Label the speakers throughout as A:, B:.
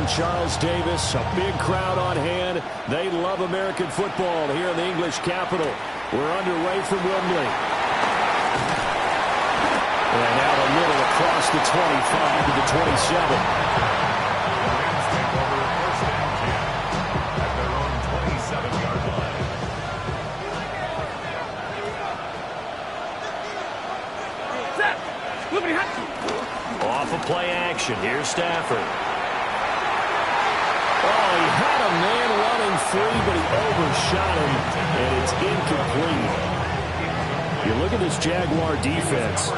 A: in Charles Davis. A big crowd on hand. They love American football here in the English capital. We're underway from Wembley. And out a little across the 25 to the 27. Off of play action. Here's Stafford. Oh, he had a man running free, but he overshot him, and it's incomplete. You look at this Jaguar defense.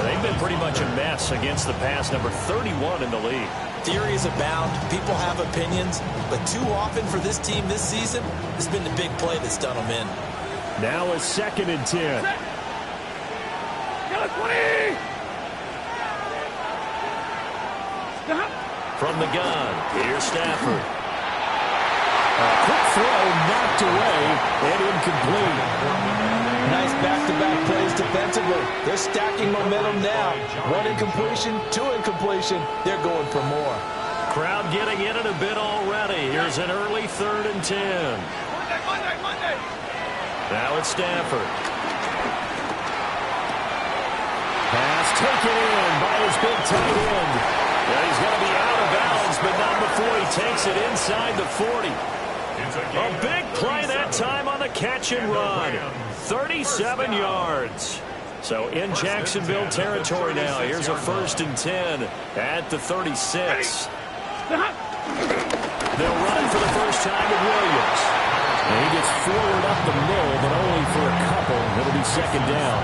A: They've been pretty much a mess against the pass, number 31 in the league.
B: Theories abound. People have opinions. But too often for this team this season, it's been the big play that's done them in.
A: Now a 2nd and 10. From the gun, here's Stafford. A quick throw knocked away and incomplete.
B: Nice back-to-back plays defensively. They're stacking momentum now. 1 incompletion, 2 incompletion. They're going for more.
A: Crowd getting in it a bit already. Here's an early 3rd and 10.
C: Monday.
A: Now it's Stafford. Pass taken in by his big tight end. Yeah, he's going to be out of bounds, but not before he takes it inside the 40. A big play that time on the catch and run. 37 yards. So in Jacksonville territory now. Here's a 1st and 10 at the 36. They'll run for the first time with Williams. And he gets forward up the middle, but only for a couple. It'll be 2nd down.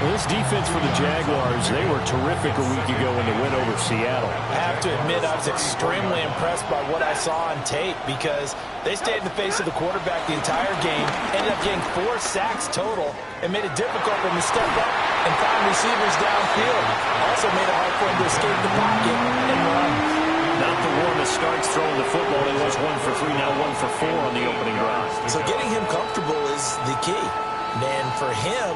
A: Well, this defense for the Jaguars, they were terrific a week ago in the win over Seattle.
B: I have to admit I was extremely impressed by what I saw on tape because they stayed in the face of the quarterback the entire game, ended up getting 4 sacks total, and made it difficult for him to step up and find receivers downfield. Also made it hard for him to escape the pocket and run.
A: Not the warmest starts throwing the football. He was 1 for 3, now 1 for 4 on the opening drive.
B: So getting him comfortable is the key. And for him,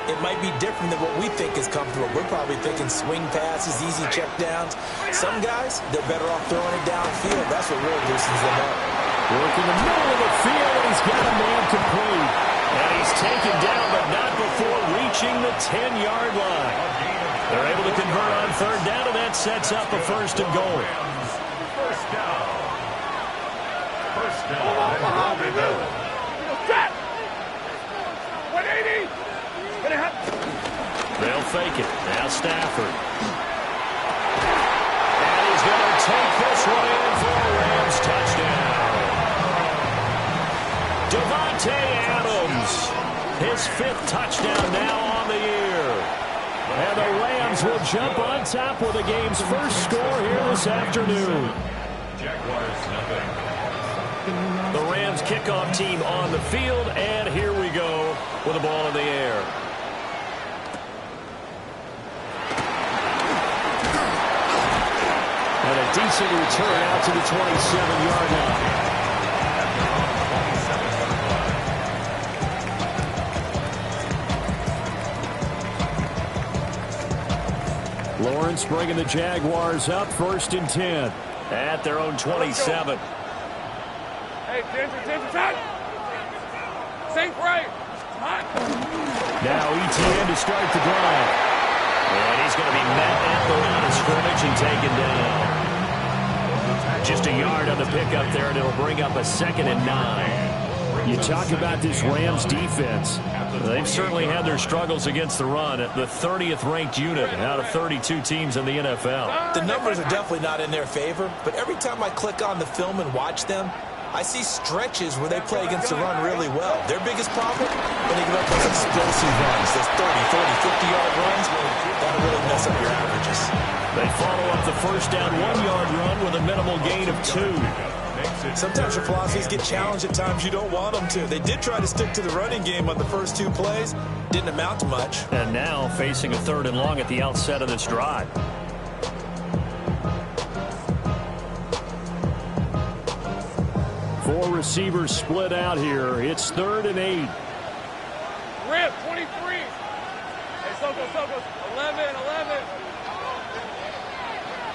B: it might be different than what we think is comfortable. We're probably thinking swing passes, easy check downs. Some guys, they're better off throwing it downfield. That's what really loosens them up.
A: Work in the middle of the field, and he's got a man complete. And he's taken down, but not before reaching the 10-yard line. They're able to convert on 3rd down, and that sets up a 1st and goal.
C: First down. Set. 180.
A: They'll fake it. Now Stafford. And he's going to take this one in for a Rams touchdown. Davante Adams. His 5th touchdown now on the year. And the Rams will jump on top with the game's first score here this afternoon. The Rams kickoff team on the field, and here we go with the ball in the air. And a decent return out to the 27-yard line. Lawrence bringing the Jaguars up 1st and 10 at their own 27.
C: Hey, attention, time. Safe right.
A: Now ETN to start the drive. And he's going to be met at the line of scrimmage and taken down. Just a yard on the pickup there, and it'll bring up a 2nd and 9. You talk about this Rams defense. They've certainly had their struggles against the run. The 30th ranked unit out of 32 teams in the NFL.
B: The numbers are definitely not in their favor, but every time I click on the film and watch them, I see stretches where they play against the run really well. Their biggest problem, when they give up those explosive runs, those 30, 40, 50-yard runs, that'll really mess up your averages.
A: They follow up the first down 1-yard run with a minimal gain of 2.
B: Sometimes your philosophies get challenged at times you don't want them to. They did try to stick to the running game on the first 2 plays. Didn't amount to much.
A: And now facing a 3rd and long at the outset of this drive. Four receivers split out here. It's 3rd and 8.
C: Rip, 23. Hey, Soko, 11.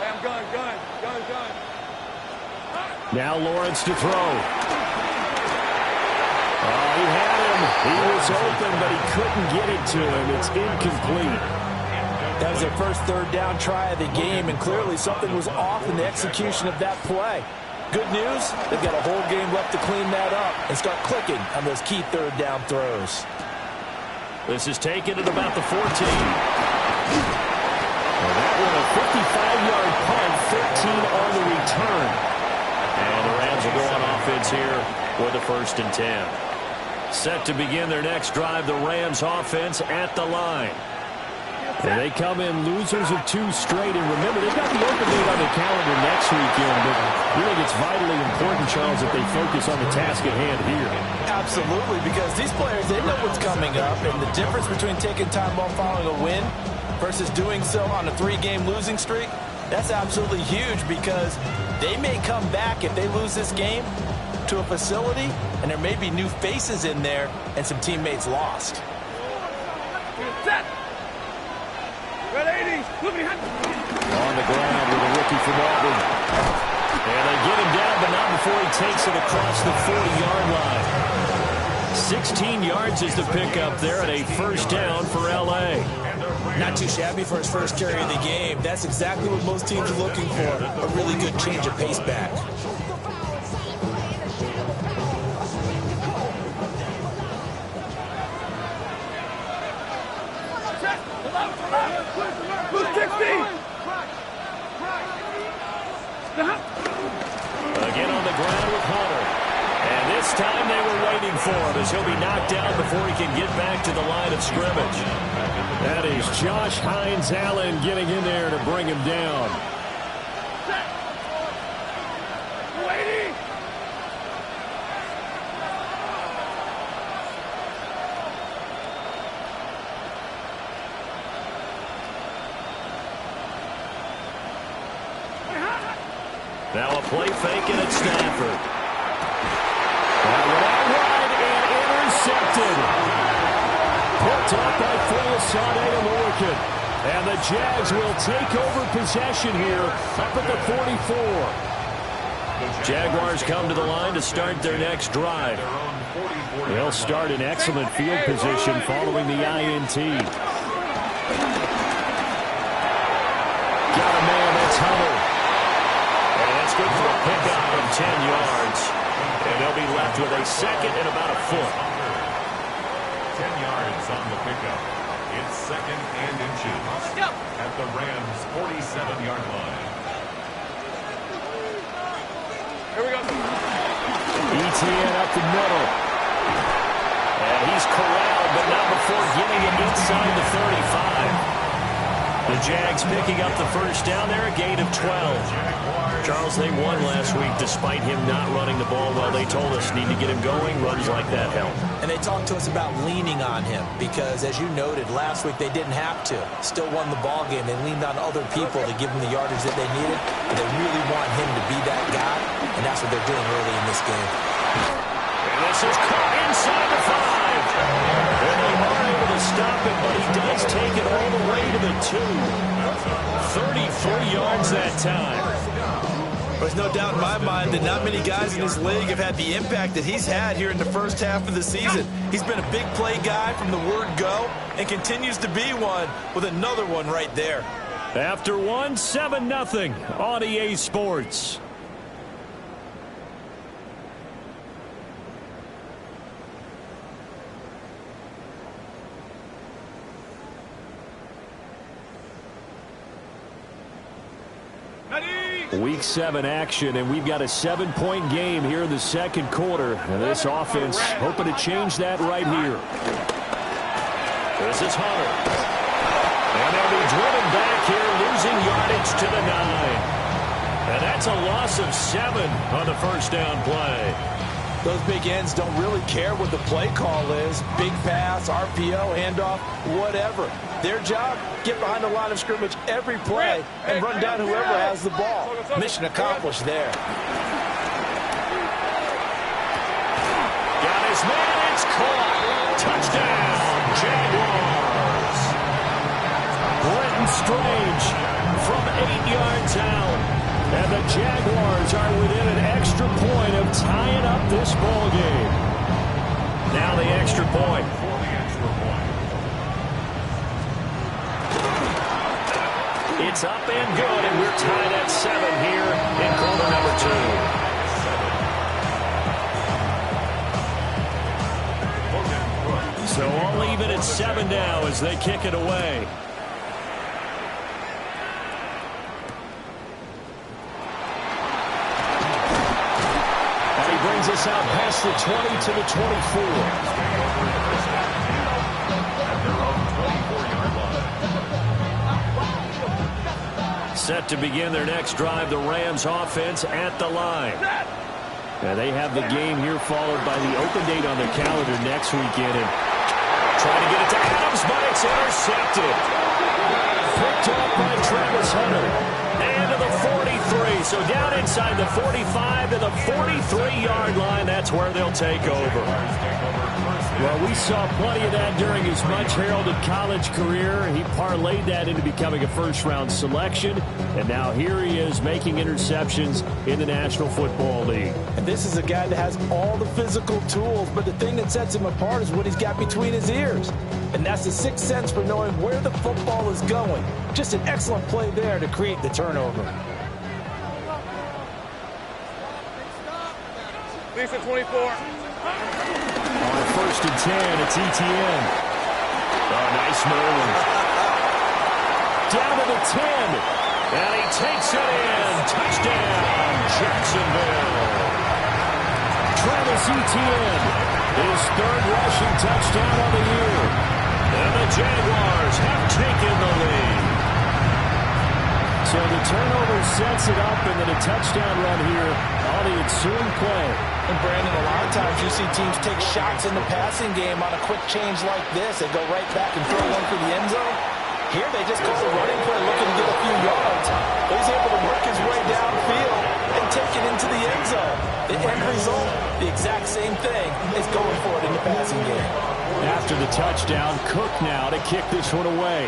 C: Hey, I'm gun.
A: Now Lawrence to throw. Oh, he had him. He was open, but he couldn't get it to him. It's incomplete.
B: That was their first third down try of the game, and clearly something was off in the execution of that play. Good news, they've got a whole game left to clean that up and start clicking on those key third down throws.
A: This is taken at about the 14. Well, that one a 55-yard punt, 13 on the return. And the Rams will go on offense here with a 1st and 10. Set to begin their next drive, the Rams offense at the line. And they come in losers of 2 straight. And remember, they've got the open date on the calendar next weekend. But I think it's vitally important, Charles, that they focus on the task at hand here.
B: Absolutely, because these players, they know what's coming up. And the difference between taking time off following a win versus doing so on a 3-game losing streak, that's absolutely huge, because they may come back if they lose this game to a facility, and there may be new faces in there and some teammates lost.
C: Set. Red 80. Look behind.
A: On the ground with a rookie from Auburn. And they get him down, but not before he takes it across the 40-yard line. 16 yards is the pickup there, and a 1st down for L.A.
B: Not too shabby for his first carry of the game. That's exactly what most teams are looking for, a really good change of pace back.
A: Again on the ground with Hunter. And this time they were waiting for him, as he'll be knocked down before he can get back to the line of scrimmage. That is Josh Hines Allen getting in there to bring him down. Now a play fake, and it's Stafford. That one out wide and intercepted. Picked up by Foyesade and Lorcan. And the Jags will take over possession here up at the 44. Jaguars come to the line to start their next drive. They'll start in excellent field position following the INT. Got a man, that's Hunter. That's good for a pickup of 10 yards. And they'll be left with a 2nd and about a foot.
D: 10 yards on the pickup. It's 2nd and inches at the Rams' 47-yard line.
C: Here we go.
A: ETN up the middle. And he's corralled, but not before getting it inside the 35. The Jags picking up the 1st down there, a gain of 12. Charles, they won last week despite him not running the ball well. They told us need to get him going. Runs like that help.
B: And they talked to us about leaning on him because, as you noted, last week they didn't have to. Still won the ball game. They leaned on other people to give them the yardage that they needed. And they really want him to be that guy, and that's what they're doing early in this game.
A: And this is caught inside the 5. And they are able to stop it, but he does take it all the way to the 2. 33 yards that time.
B: There's no doubt in my mind that not many guys in this league have had the impact that he's had here in the first half of the season. He's been a big play guy from the word go and continues to be one with another one right there.
A: After one, 7-0 on EA Sports. Week 7 action, and we've got a 7-point game here in the 2nd quarter. And this offense hoping to change that right here. This is Hunter. And they'll be driven back here, losing yardage to the 9. And that's a loss of 7 on the 1st down play.
B: Those big ends don't really care what the play call is. Big pass, RPO, handoff, whatever. Their job, get behind the line of scrimmage every play and run down whoever has the ball. Mission accomplished there.
A: Got his man, it's caught. Touchdown, Jaguars. Brenton Strange from 8 yards out. And the Jaguars are within an extra point of tying up this ball game. Now the extra point. It's up and good, and we're tied at 7 here in quarter number 2. So all even at 7 now as they kick it away. Brings us out past the 20 to the 24. Set to begin their next drive, the Rams offense at the line. Now they have the game here followed by the open date on their calendar next weekend. And trying to get it to Adams, but it's intercepted. Picked off by Travis Hunter. And to the 43. So down inside the 45 to the 43-yard line. That's where they'll take over. Well, we saw plenty of that during his much-heralded college career. He parlayed that into becoming a first-round selection. And now here he is making interceptions in the National Football League.
B: And this is a guy that has all the physical tools, but the thing that sets him apart is what he's got between his ears. And that's the sixth sense for knowing where the football is going. Just an excellent play there to create the turnover.
C: Lisa 24.
A: On first and 10, it's ETN. Oh, nice move. Down to the 10. And he takes it in. Touchdown, Jacksonville. Travis Etienne, his third rushing touchdown of the year. And the Jaguars have taken the lead. So the turnover sets it up, and then a touchdown run here on the ensuing play.
B: And Brandon, a lot of times you see teams take shots in the passing game on a quick change like this. They go right back and throw one for the end zone. Here they just call a running play looking to get a few yards. But he's able to work his way downfield and take it into the end zone. The end result, the exact same thing, is going for it in the passing game.
A: After the touchdown, Cook now to kick this one away.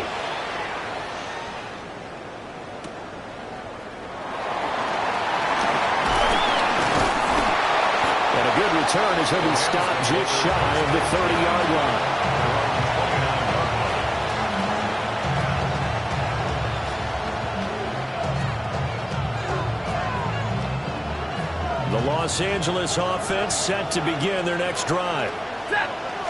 A: And a good return as he'll be stopped just shy of the 30-yard line. The Los Angeles offense set to begin their next drive.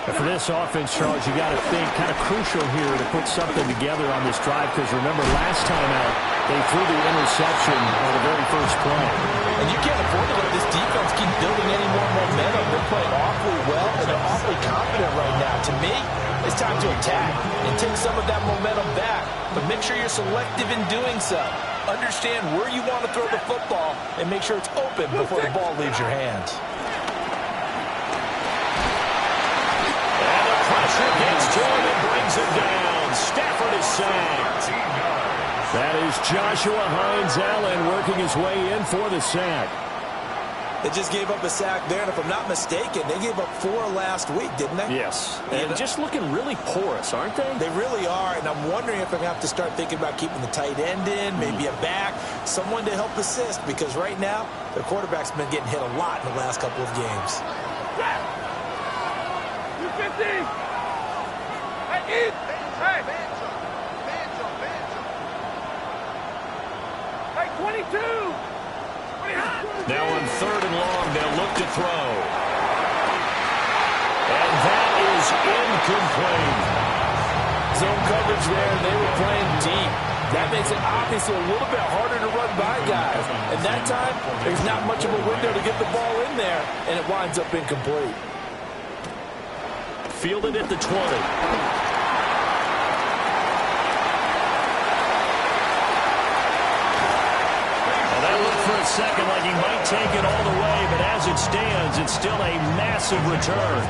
A: And for this offense, Charles, you got to think kind of crucial here to put something together on this drive, because remember last time out they threw the interception on the very first play.
B: And you can't afford to let this defense keep building any more momentum. They're playing awfully well, and they're awfully confident right now. To me, it's time to attack and take some of that momentum back. But make sure you're selective in doing so. Understand where you want to throw the football and make sure it's open before the ball leaves your hands.
A: And the pressure gets to him and brings him down. Stafford is sacked. That is Joshua Hines-Allen working his way in for the sack.
B: They just gave up a sack there, and if I'm not mistaken, they gave up 4 last week, didn't they?
A: Yes, and just looking really porous, aren't they?
B: They really are, and I'm wondering if I'm going to have to start thinking about keeping the tight end in, maybe a back, someone to help assist, because right now, their quarterback's been getting hit a lot in the last couple of games.
C: 250. Hey, hey. Hey, 22.
A: Now on third and long, they'll look to throw. And that is incomplete.
B: Zone coverage there, and they were playing deep. That makes it obviously a little bit harder to run by guys. And that time, there's not much of a window to get the ball in there, and it winds up incomplete.
A: Fielded at the 20. Second, like he might take it all the way, but as it stands, it's still a massive return.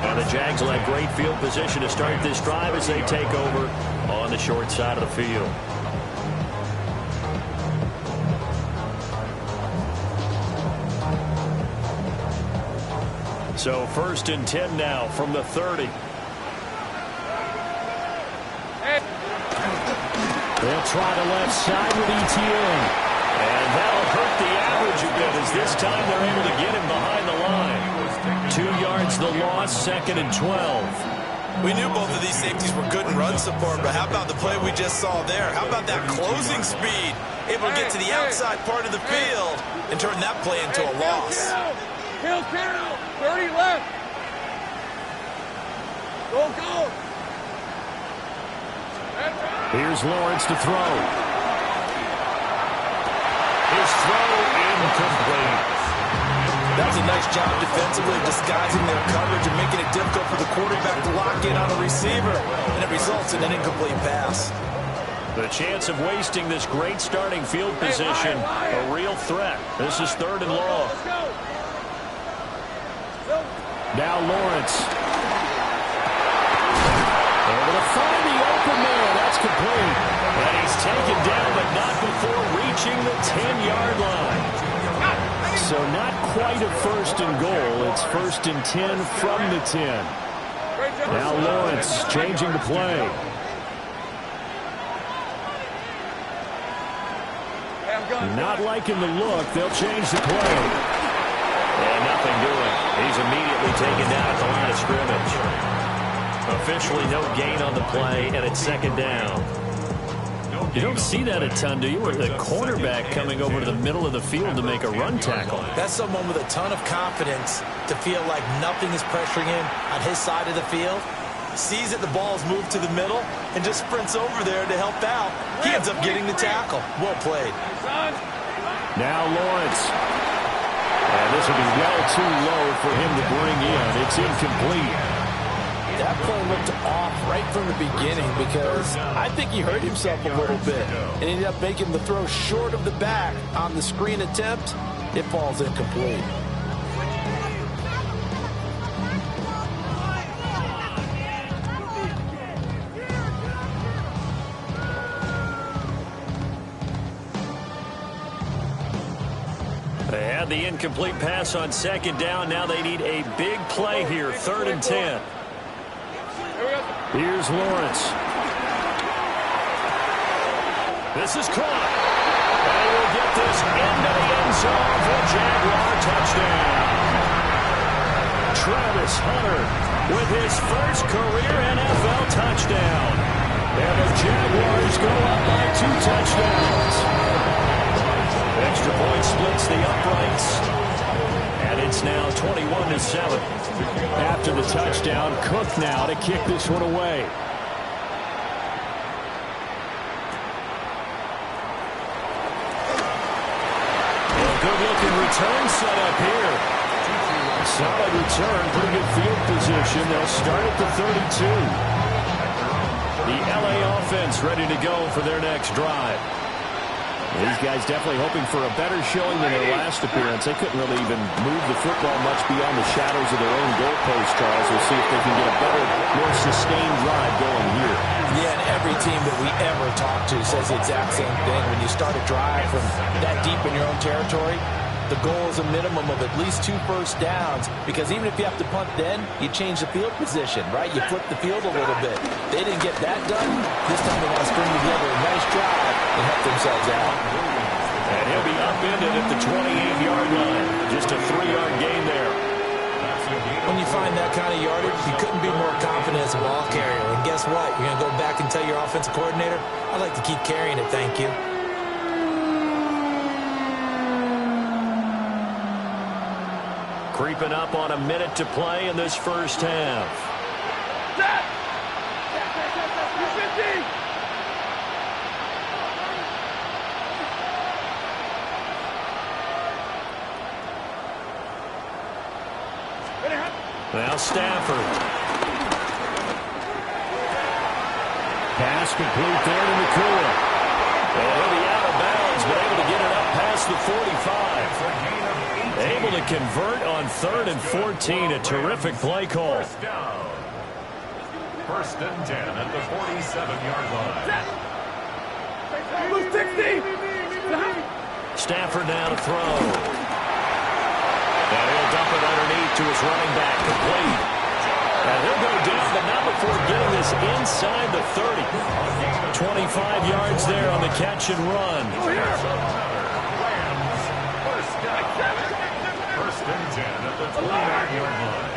A: Now the Jags will have great field position to start this drive as they take over on the short side of the field. So first and 10 now from the 30. They'll try the left side with ETN. And that'll hurt the average a bit as this time they're able to get him behind the line. 2 yards the loss, 2nd and 12.
B: We knew both of these safeties were good in run support, but how about the play we just saw there? How about that closing speed? Able to get to the outside part of the field and turn that play into a loss.
C: Hill, 30 left. Go, go.
A: Here's Lawrence to throw. His throw incomplete.
B: That was a nice job defensively disguising their coverage and making it difficult for the quarterback to lock in on a receiver. And it results in an incomplete pass.
A: The chance of wasting this great starting field position, a real threat. This is 3rd and long. Now Lawrence. Able to find the open man. That's complete. And he's taken down, but not before reaching the 10-yard line. So not quite a 1st and goal. It's 1st and 10 from the 10. Now Lawrence changing the play. Not liking the look. They'll change the play. And nothing doing. He's immediately taken down at the line of scrimmage. Officially no gain on the play, and it's 2nd down. You don't see that a ton, do you? With a cornerback coming over to the middle of the field to make a run tackle.
B: That's someone with a ton of confidence to feel like nothing is pressuring him on his side of the field. Sees that the ball's moved to the middle and just sprints over there to help out. He ends up getting the tackle. Well played.
A: Now Lawrence. And this will be well too low for him to bring in. It's incomplete.
B: That play looked off right from the beginning because I think he hurt himself a little bit and ended up making the throw short of the back on the screen attempt. It falls incomplete.
A: They had the incomplete pass on 2nd down. Now they need a big play here, 3rd and 10. Here's Lawrence. This is caught. And he will get this into the end zone for a Jaguar touchdown. Travis Hunter with his first career NFL touchdown. And the Jaguars go up by 2 touchdowns. Extra point splits the uprights. And it's now 21-7. After the touchdown, Cook now to kick this one away. A good-looking return set up here. Solid return, pretty good field position. They'll start at the 32. The LA offense ready to go for their next drive. These guys definitely hoping for a better showing than their last appearance. They couldn't really even move the football much beyond the shadows of their own goalpost, Charles. We'll see if they can get a better, more sustained drive going here.
B: Yeah, and every team that we ever talk to says the exact same thing. When you start a drive from that deep in your own territory, the goal is a minimum of at least 2 first downs, because even if you have to punt then, you change the field position, right? You flip the field a little bit. They didn't get that done. This time they got to string together a nice drive and help themselves out.
A: And he'll be upended at the 28-yard line. Just a 3-yard gain there.
B: When you find that kind of yardage, you couldn't be more confident as a ball carrier. And guess what? You're going to go back and tell your offensive coordinator, I'd like to keep carrying it, thank you.
A: Creeping up on a minute to play in this first half. Now Stafford. Pass complete there to Nakua. And he'll be out of bounds, but able to get it up past the 45. Able to convert on 3rd and 14. A terrific play call.
D: First and 10 at the 47-yard line.
A: Stafford now to throw. And he'll dump it underneath to his running back, complete. And he'll go down, but not before getting this inside the 30. 25 yards there on the catch and run.
D: and 10 at the 29-yard line.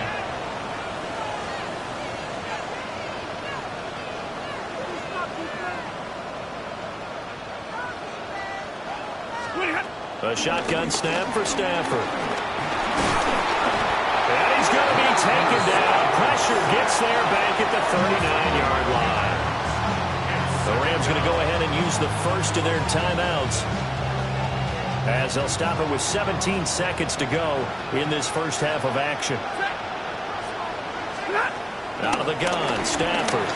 A: A shotgun snap for Stafford. And he's going to be taken down. Pressure gets there back at the 39-yard line. The Rams going to go ahead and use the first of their timeouts, as they'll stop it with 17 seconds to go in this first half of action. Out of the gun, Stafford.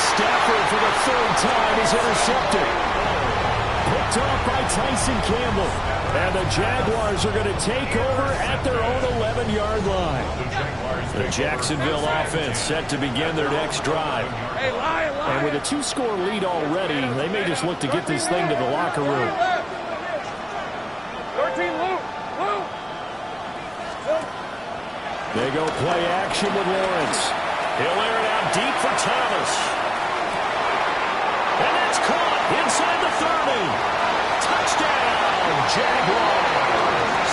A: Stafford for the third time is intercepted. Picked off by Tyson Campbell. And the Jaguars are going to take over at their own 11-yard line. The Jacksonville offense set to begin their next drive. And with a 2-score lead already, they may just look to get this thing to the locker room.
C: 13, Luke.
A: They go play action with Lawrence. He'll air it out deep for Thomas. And that's caught inside the 30. Touchdown, Jaguars.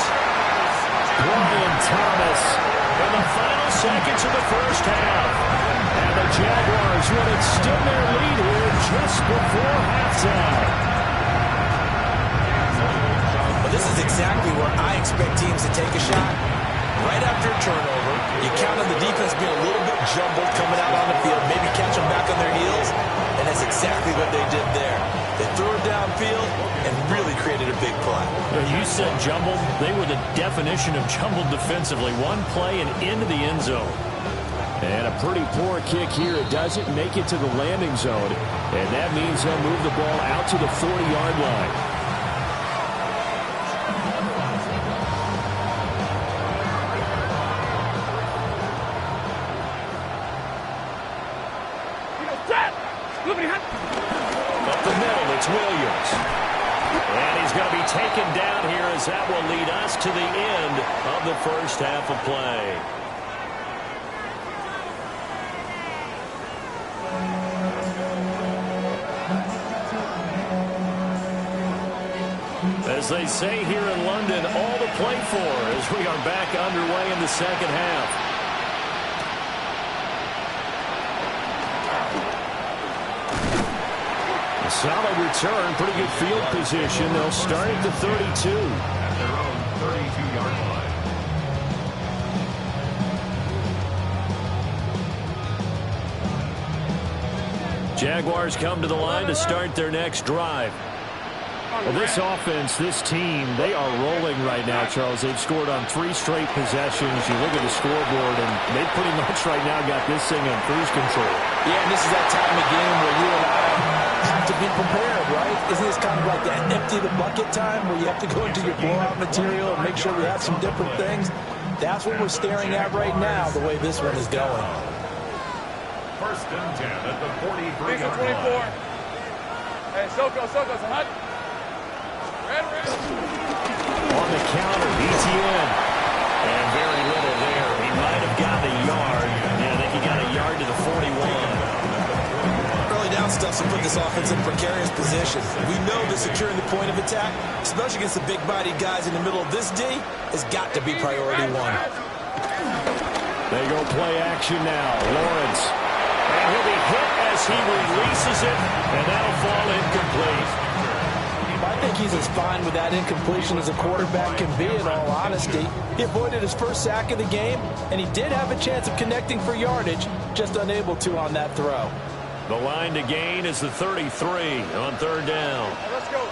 A: Brian Thomas in the final seconds of the first half. And the Jaguars will extend their lead here just before halftime.
B: Well, this is exactly where I expect teams to take a shot. Right after a turnover, you count on the defense being a little bit jumbled coming out on the field, maybe catch them back on their heels, and that's exactly what they did there. They threw it downfield and really created a big play.
A: You said jumbled. They were the definition of jumbled defensively. One play and into the end zone. And a pretty poor kick here. It doesn't make it to the landing zone, and that means they'll move the ball out to the 40-yard line. Up the middle, it's Williams. And he's going to be taken down here, as that will lead us to the end of the first half of play. As they say here in London, all to play for as we are back underway in the second half. Solid return, pretty good field position. They'll start at the 32.
D: At their own 32-yard line.
A: Jaguars come to the line to start their next drive. Well, this offense, this team, they are rolling right now, Charles. They've scored on 3 straight possessions. You look at the scoreboard, and they pretty much right now got this thing on cruise control.
B: Yeah, and this is that time of game where you and I have to be prepared, right? Isn't this kind of like that empty the bucket time where you have to go into your blowout material and make sure we have some different things? That's what we're staring at right now, the way this one is going.
D: First and 10 at the 43-yard
C: 24.
D: line.
C: Hey, Soko, Hut. Red.
A: On the counter, ETN. And very little there. He might have gotten a yard. Yeah, I think he got a yard to the 41.
B: Early down stuff to put this offense in precarious position. We know that securing the point of attack, especially against the big-bodied guys in the middle of this D, has got to be priority one.
A: They go play action now. Lawrence. And he'll be hit as he releases it, and that'll fall incomplete.
B: I think he's as fine with that incompletion as a quarterback can be, in all honesty. He avoided his first sack of the game, and he did have a chance of connecting for yardage, just unable to on that throw.
A: The line to gain is the 33 on third down.
C: Let's go.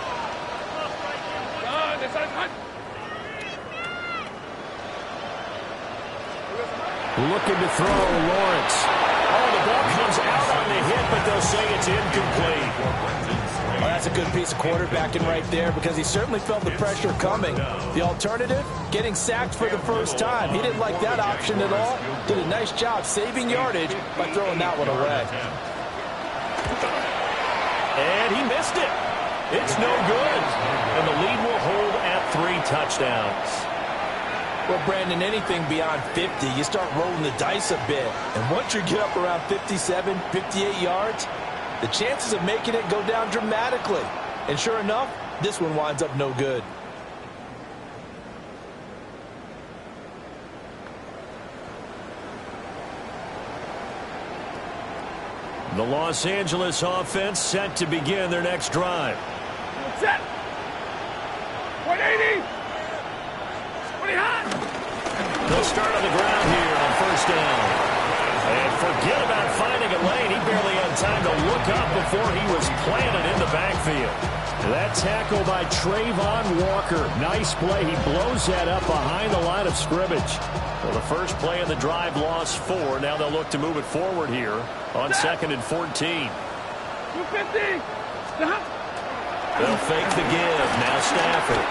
A: Looking to throw, Lawrence. Oh, the ball comes out on the hit, but they'll say it's incomplete.
B: Oh, that's a good piece of quarterbacking right there, because he certainly felt the pressure coming. The alternative, getting sacked for the first time. He didn't like that option at all. Did a nice job saving yardage by throwing that one away.
A: And he missed it. It's no good. And the lead will hold at 3 touchdowns.
B: Well, Brandon, anything beyond 50, you start rolling the dice a bit. And once you get up around 57, 58 yards, the chances of making it go down dramatically. And sure enough, This one winds up no good.
A: The Los Angeles offense set to begin their next drive.
C: Set. 180. 20 hot.
A: They'll start on the ground here on first down. And forget about finding a lane. He barely had time to look up before he was planted in the backfield. That tackle by Trayvon Walker. Nice play. He blows that up behind the line of scrimmage. Well, the first play of the drive lost 4. Now they'll look to move it forward here on 2nd and 14.
C: 250.
A: They'll fake the give. Now Stafford.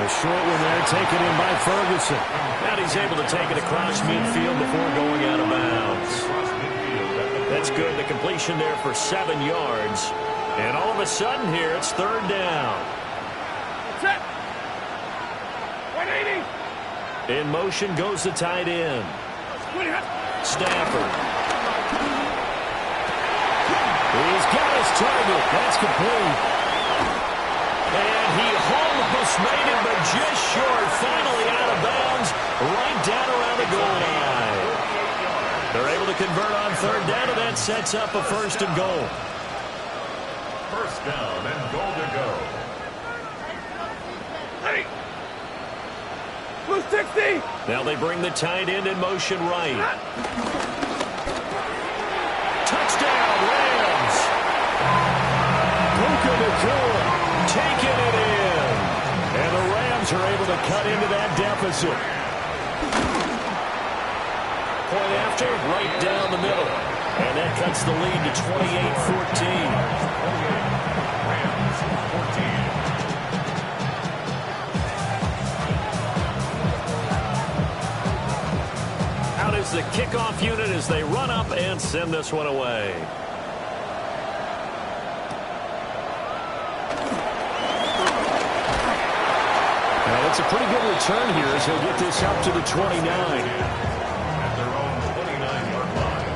A: The short one there taken in by Ferguson. Now he's able to take it across midfield before going out of bounds. That's good. The completion there for 7 yards. And all of a sudden here, it's 3rd down.
C: Set. 180.
A: In motion goes the tight end. Stafford. He's got his target. That's complete. And he almost made it, but just short. Finally out of bounds, right down around the goal line. They're able to convert on 3rd down, and that sets up a 1st and goal.
D: 1st down and goal to go.
C: Hey. Blue 60.
A: Now they bring the tight end in motion right. Touchdown, Rams. Puka Nacua taking it in. And the Rams are able to cut into that deficit. Point after, right down the middle. And that cuts the lead to 28-14. Out is the kickoff unit as they run up and send this one away. Now it's a pretty good return here as he'll get this up to the 29.
D: At their own 29-yard line.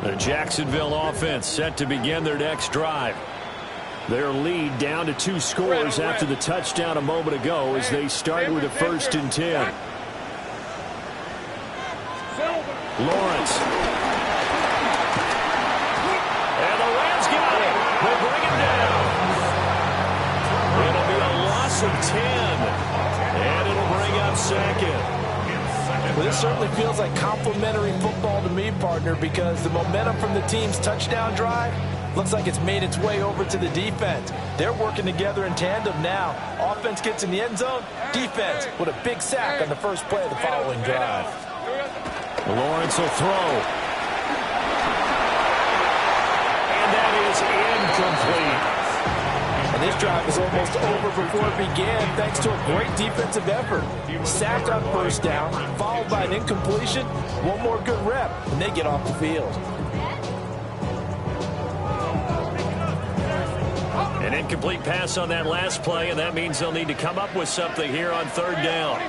A: The Jacksonville offense set to begin their next drive. Their lead down to 2 scores after the touchdown a moment ago as they start with a 1st and 10. Lawrence. And the Rams got it. They bring him down. It'll be a loss of 10. And it'll bring up 2nd.
B: Well, this certainly feels like complimentary football to me, partner, because the momentum from the team's touchdown drive looks like it's made its way over to the defense. They're working together in tandem now. Offense gets in the end zone. Defense with a big sack on the first play of the following drive.
A: Lawrence will throw. And that is incomplete.
B: And this drive is almost over before it began thanks to a great defensive effort. Sacked on 1st down, followed by an incompletion. One more good rep, and they get off the field.
A: An incomplete pass on that last play, and that means they'll need to come up with something here on 3rd down.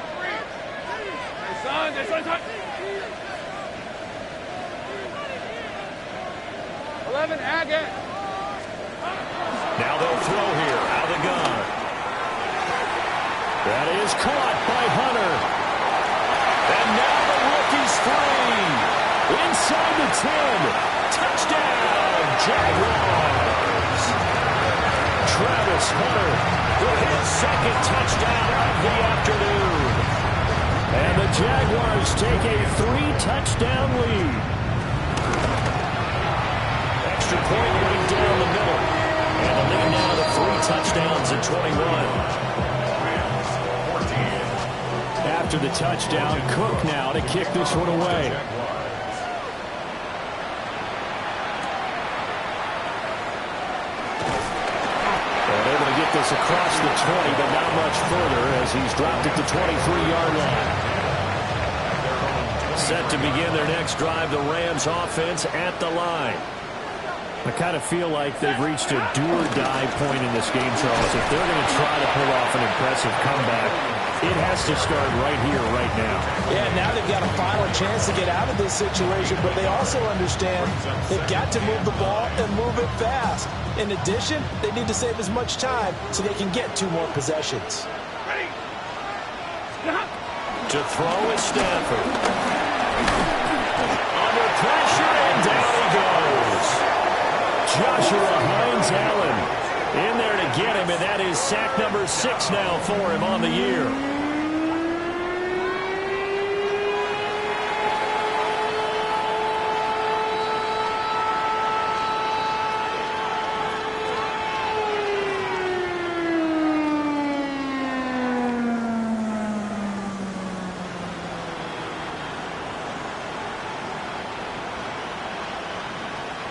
A: Now they'll throw here out of the gun. That is caught by Hunter. And now the rookie's free. Inside the 10. Touchdown, Jaguars. Travis Hunter with his 2nd touchdown of the afternoon. And the Jaguars take a 3-touchdown lead. Extra point right down the middle. And the lead now to 3 touchdowns at 21. After the touchdown, Cook now to kick this one away. And able to get this across the 20, but not much further as he's dropped it to 23-yard line. Set to begin their next drive, the Rams offense at the line. I kind of feel like they've reached a do-or-die point in this game, Charles. If they're going to try to pull off an impressive comeback, It has to start right here, right now.
B: Yeah, now they've got a final chance to get out of this situation, but they also understand they've got to move the ball and move it fast. In addition, they need to save as much time so they can get 2 more possessions.
C: Ready.
A: To throw is Stafford. Under pressure, and down he goes. Joshua Hines-Allen in there to get him, and that is sack number 6 now for him on the year.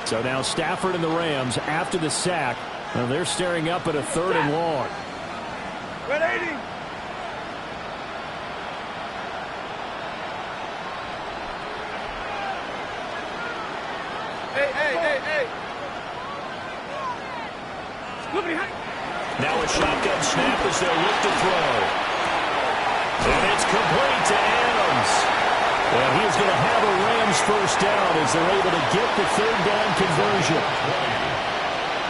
A: So now Stafford and the Rams, after the sack, they're staring up at a 3rd and long.
C: 180. Hey.
A: Now a shotgun snap as they'll look to throw. And it's complete to Adams. And he's going to have a Rams first down as they're able to get the 3rd down conversion.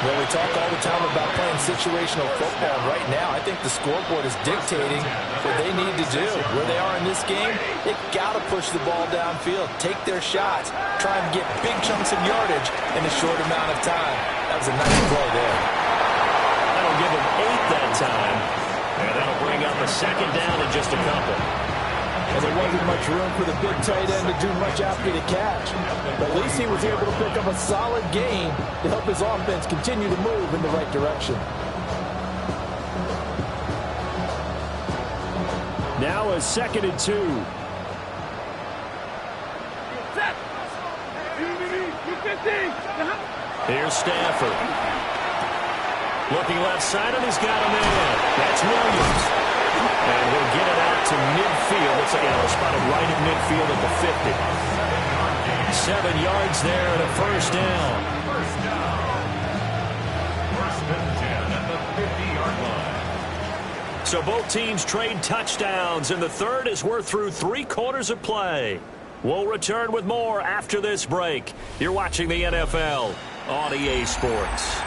B: Well, we talk all the time about playing situational football. Right now, I think the scoreboard is dictating what they need to do. Where they are in this game, they've got to push the ball downfield, take their shots, try and get big chunks of yardage in a short amount of time. That was a nice play there.
A: That'll give them 8 that time. And that'll bring up a 2nd down in just a couple.
B: And there wasn't much room for the big tight end to do much after the catch. But at least he was able to pick up a solid gain to help his offense continue to move in the right direction.
A: Now a 2nd and 2.
C: Set. 250.
A: Here's Stafford. Looking left side, and he's got a man. That's Williams. And he'll get it out to midfield. Looks like he'll spot it right at midfield at the 50. 7 yards there and a first down.
D: First and 10 at the 50-yard line.
A: So both teams trade touchdowns, and the 3rd as we're through 3 quarters of play. We'll return with more after this break. You're watching the NFL on EA Sports.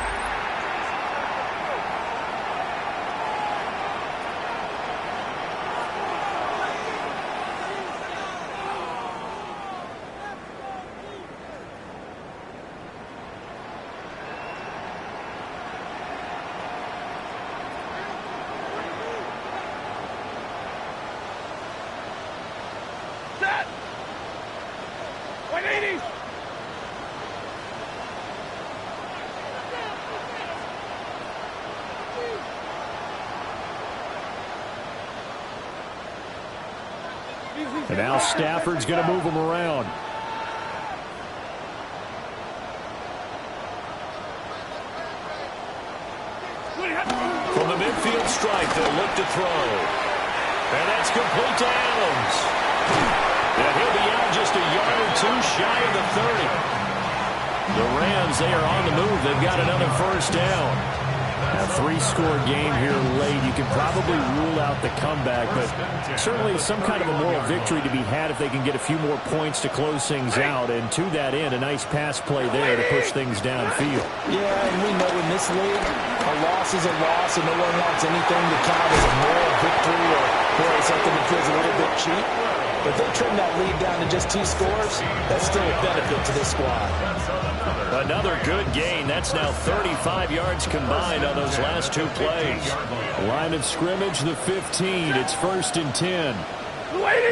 C: Set. 180.
A: And now Stafford's going to move him around. From the midfield strike, they'll look to throw. And that's complete to Adams. And he'll be out just a yard or 2 shy of the 30. The Rams, they are on the move. They've got another first down. A 3-score game here late. You can probably rule out the comeback, but certainly some kind of a moral victory to be had if they can get a few more points to close things out. And to that end, a nice pass play there to push things downfield.
B: Yeah, and we know in this league, a loss is a loss, and no one wants anything to count as a moral victory or something that feels a little bit cheap. But they trim that lead down to just 2 scores. That's still a benefit to this squad.
A: Another good gain. That's now 35 yards combined on those last 2 plays. Line of scrimmage, the 15. It's 1st and 10.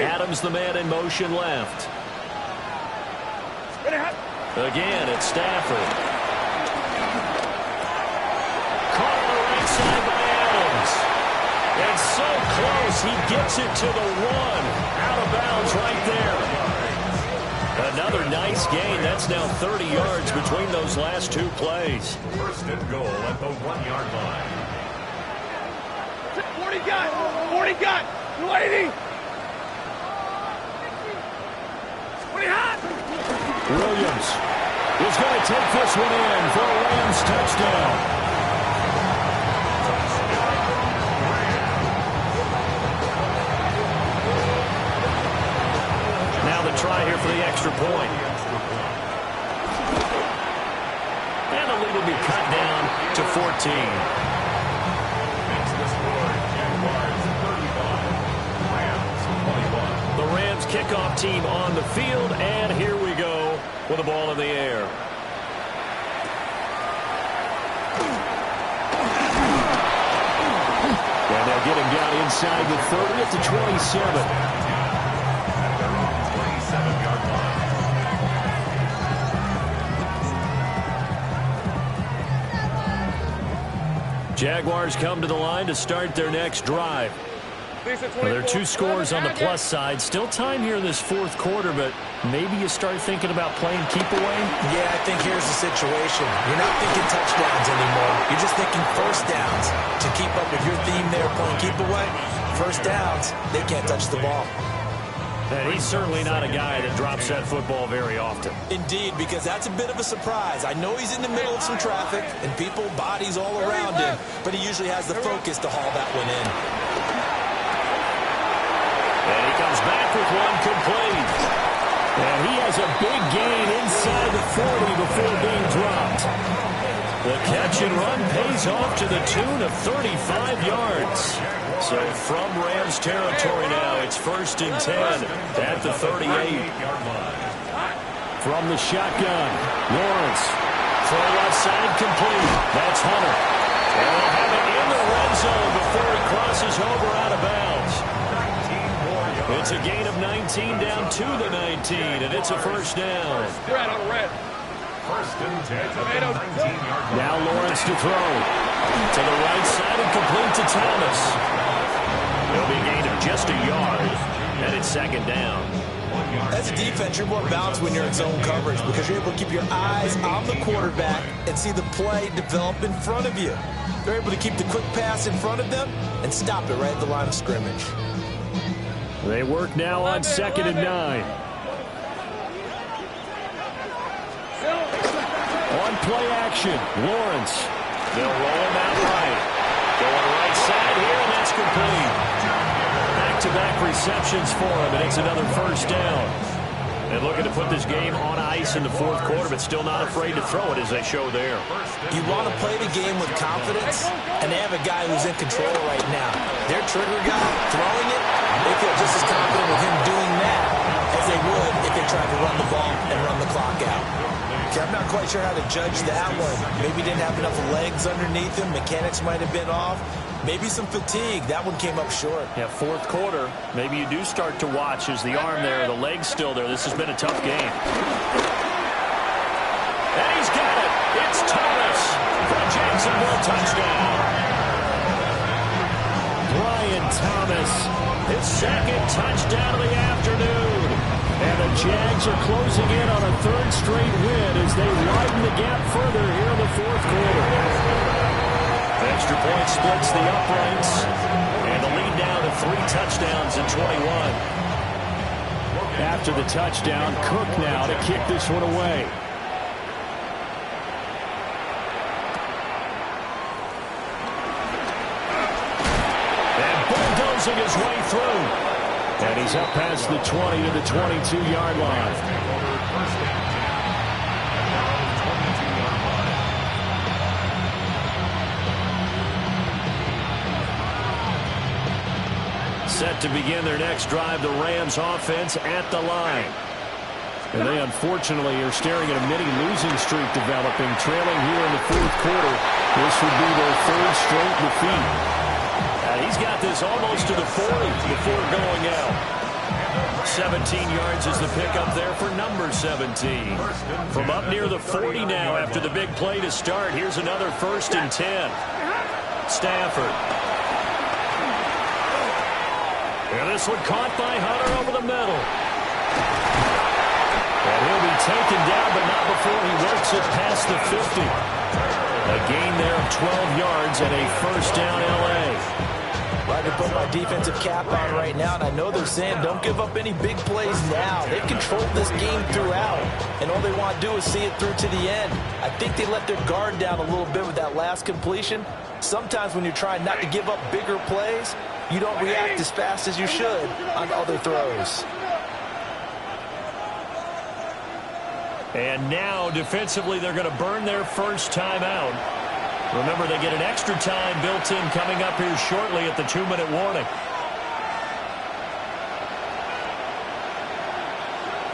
A: Adams, the man in motion left. Again, it's Stafford. Caught on the right side by Adams. And so close, he gets it to the 1. Out of bounds right there. Another nice gain. That's now 30 yards between those last 2 plays.
D: First and goal at the 1-yard line.
C: 40 got. 280. 20 hot.
A: Williams is going to take this one in for a Rams touchdown. here for the extra point. And the lead will be cut down to 14.
D: Makes the score Jaguars 35, Rams 21.
A: The Rams kickoff team on the field, and here we go with the ball in the air. And they'll get him down inside the 30 at the 27.
D: At their own 27-yard line.
A: Jaguars come to the line to start their next drive. Well, there are two scores on the plus side. Still time here in this fourth quarter, but maybe you start thinking about playing keep away?
B: Yeah, I think here's the situation. You're not thinking touchdowns anymore. You're just thinking first downs. To keep up with your theme there, playing keep away, first downs, they can't touch the ball.
A: And he's certainly not a guy that drops that football very often.
B: Indeed, because that's a bit of a surprise. I know he's in the middle of some traffic and people, bodies all around him, but he usually has the focus to haul that one in.
A: And he comes back with one complete. And he has a big gain inside the 40 before being dropped. The catch and run pays off to the tune of 35 yards. So from Rams territory now, it's 1st and 10 at the 38. From the shotgun, Lawrence. Throw left side complete. That's Hunter. And they'll have it in the red zone before he crosses over out of bounds. It's a gain of 19 down to the 19, and it's a first down.
C: Red on red.
D: 1st and 10 at the 19-yard line.
A: Now Lawrence to throw. To the right side and complete to Thomas. It'll be a gain of just a yard, and it's 2nd down.
B: As a defense, you're more balanced when you're in zone coverage because you're able to keep your eyes on the quarterback and see the play develop in front of you. They're able to keep the quick pass in front of them and stop it right at the line of scrimmage.
A: They work now on 2nd and 9. On play action, Lawrence. They'll roll him out right. Going right side here, and that's complete. Back-to-back receptions for him, and it's another first down. And looking to put this game on ice in the fourth quarter, but still not afraid to throw it as they show there.
B: You want to play the game with confidence, and they have a guy who's in control right now. Their trigger guy throwing it, they feel just as confident with him doing that as they would if they tried to run the ball and run the clock out. Okay, I'm not quite sure how to judge that one. Maybe didn't have enough legs underneath him. Mechanics might have been off. Maybe some fatigue. That one came up short.
A: Yeah, fourth quarter, maybe you do start to watch as the arm there, the leg's still there. This has been a tough game. And he's got it. It's Thomas for Jacksonville touchdown. Brian Thomas, his 2nd touchdown of the afternoon. And the Jags are closing in on a 3rd straight win as they widen the gap further here in the fourth quarter. Extra point splits the uprights, and the lead down to 3 touchdowns in 21. After the touchdown, Cook now to kick this one away. And bulldozing his way through. And he's up past the 20 to the 22-yard line. Set to begin their next drive, the Rams offense at the line. And they unfortunately are staring at a mini losing streak developing, trailing here in the fourth quarter. This would be their 3rd straight defeat. And he's got this almost to the 40 before going out. 17 yards is the pickup there for number 17. From up near the 40 now after the big play to start, here's another 1st and 10. Stafford. And this one caught by Hunter over the middle. And he'll be taken down, but not before he works it past the 50. A gain there of 12 yards and a first down L.A.
B: I can put my defensive cap on right now, and I know they're saying don't give up any big plays now. They've controlled this game throughout, and all they want to do is see it through to the end. I think they let their guard down a little bit with that last completion. Sometimes when you're trying not to give up bigger plays, you don't react as fast as you should on other throws.
A: And now, defensively, they're going to burn their first timeout. Remember, they get an extra time built in coming up here shortly at the 2-minute warning.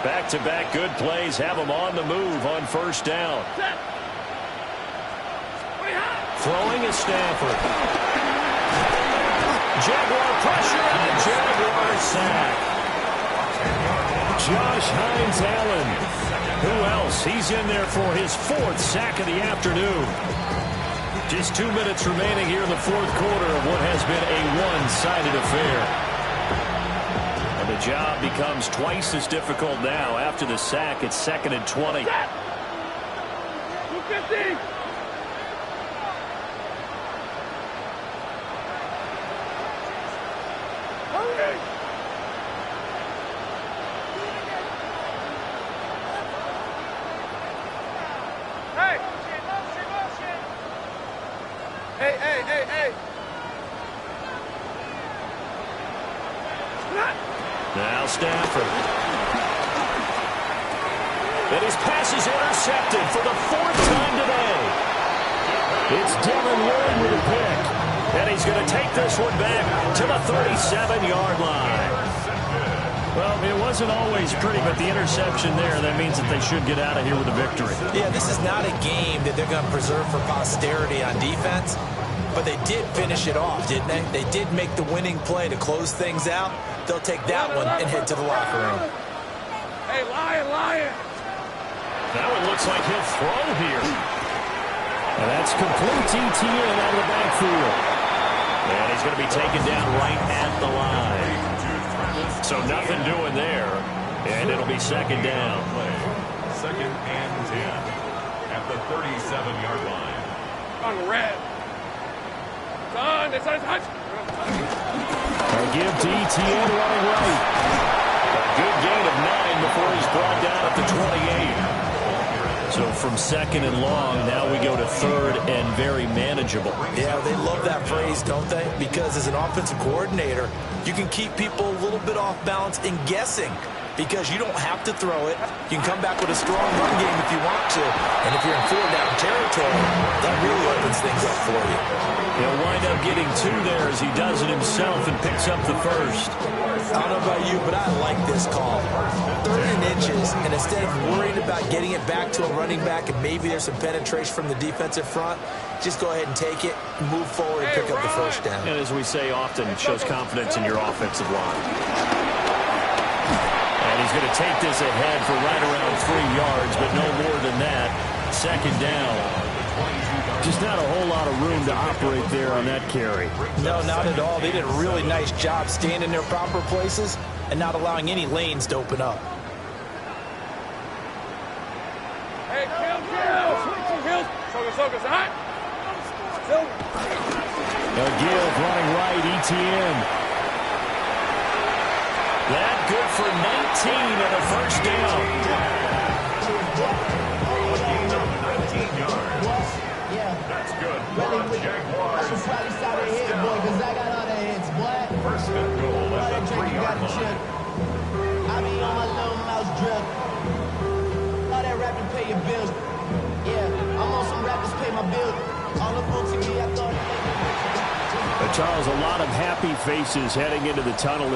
A: Back-to-back good plays have them on the move on first down. Throwing is Stafford. Jaguar pressure and a Jaguar sack. Josh Hines-Allen. Who else? He's in there for his 4th sack of the afternoon. Just 2 minutes remaining here in the 4th quarter of what has been a one-sided affair. And the job becomes twice as difficult now. After the sack, it's 2nd and 20.
C: 250. Hurry. Hey.
A: Now Stafford. And his pass is intercepted for the 4th time today. It's Devin Lloyd with a pick. And he's going to take this one back to the 37-yard line. Well, it wasn't always pretty, but the interception there, that means that they should get out of here with a victory.
B: Yeah, this is not a game that they're going to preserve for posterity on defense, but they did finish it off, didn't they? They did make the winning play to close things out. They'll take that one and head to the locker room.
C: Hey, Lion.
A: Now it looks like he'll throw here. And that's complete ETN out of the backfield. And he's going to be taken down right at the line. So nothing doing there. And it'll be 2nd down.
D: 2nd and 10 at the 37-yard line.
C: On red. Son, it's on touch.
A: They'll give to ETN running right. A good gain of 9 before he's brought down at the 28. So from 2nd and long, now we go to 3rd and very manageable.
B: Yeah, they love that phrase, don't they? Because as an offensive coordinator, you can keep people a little bit off balance and guessing because you don't have to throw it. You can come back with a strong run game if you want to. And if you're in 4-down territory, that really opens things up for you.
A: He'll wind up getting 2 there as he does it himself and picks up the first.
B: I don't know about you, but I like this call. 3rd and inches, and instead of worrying about getting it back to a running back and maybe there's some penetration from the defensive front, just go ahead and take it, move forward, and pick up the first down.
A: And as we say often, it shows confidence in your offensive line. And he's going to take this ahead for right around 3 yards, but no more than that. 2nd down. Just not a whole lot of room to operate there on that carry.
B: No, not at all. They did a really nice job staying in their proper places and not allowing any lanes to open up.
C: Hey, kill. Soga, hot.
A: They'll give running right, ETN. That good for 19 and a first down.
D: That's good. Jaguars. First and goal at the 3-yard line.
E: I be on my little mouse drip. All that rapping pay your bills. Yeah, I'm on some rappers pay my bills. All the books TV, I thought.
A: Charles, a lot of happy faces heading into the tunnel.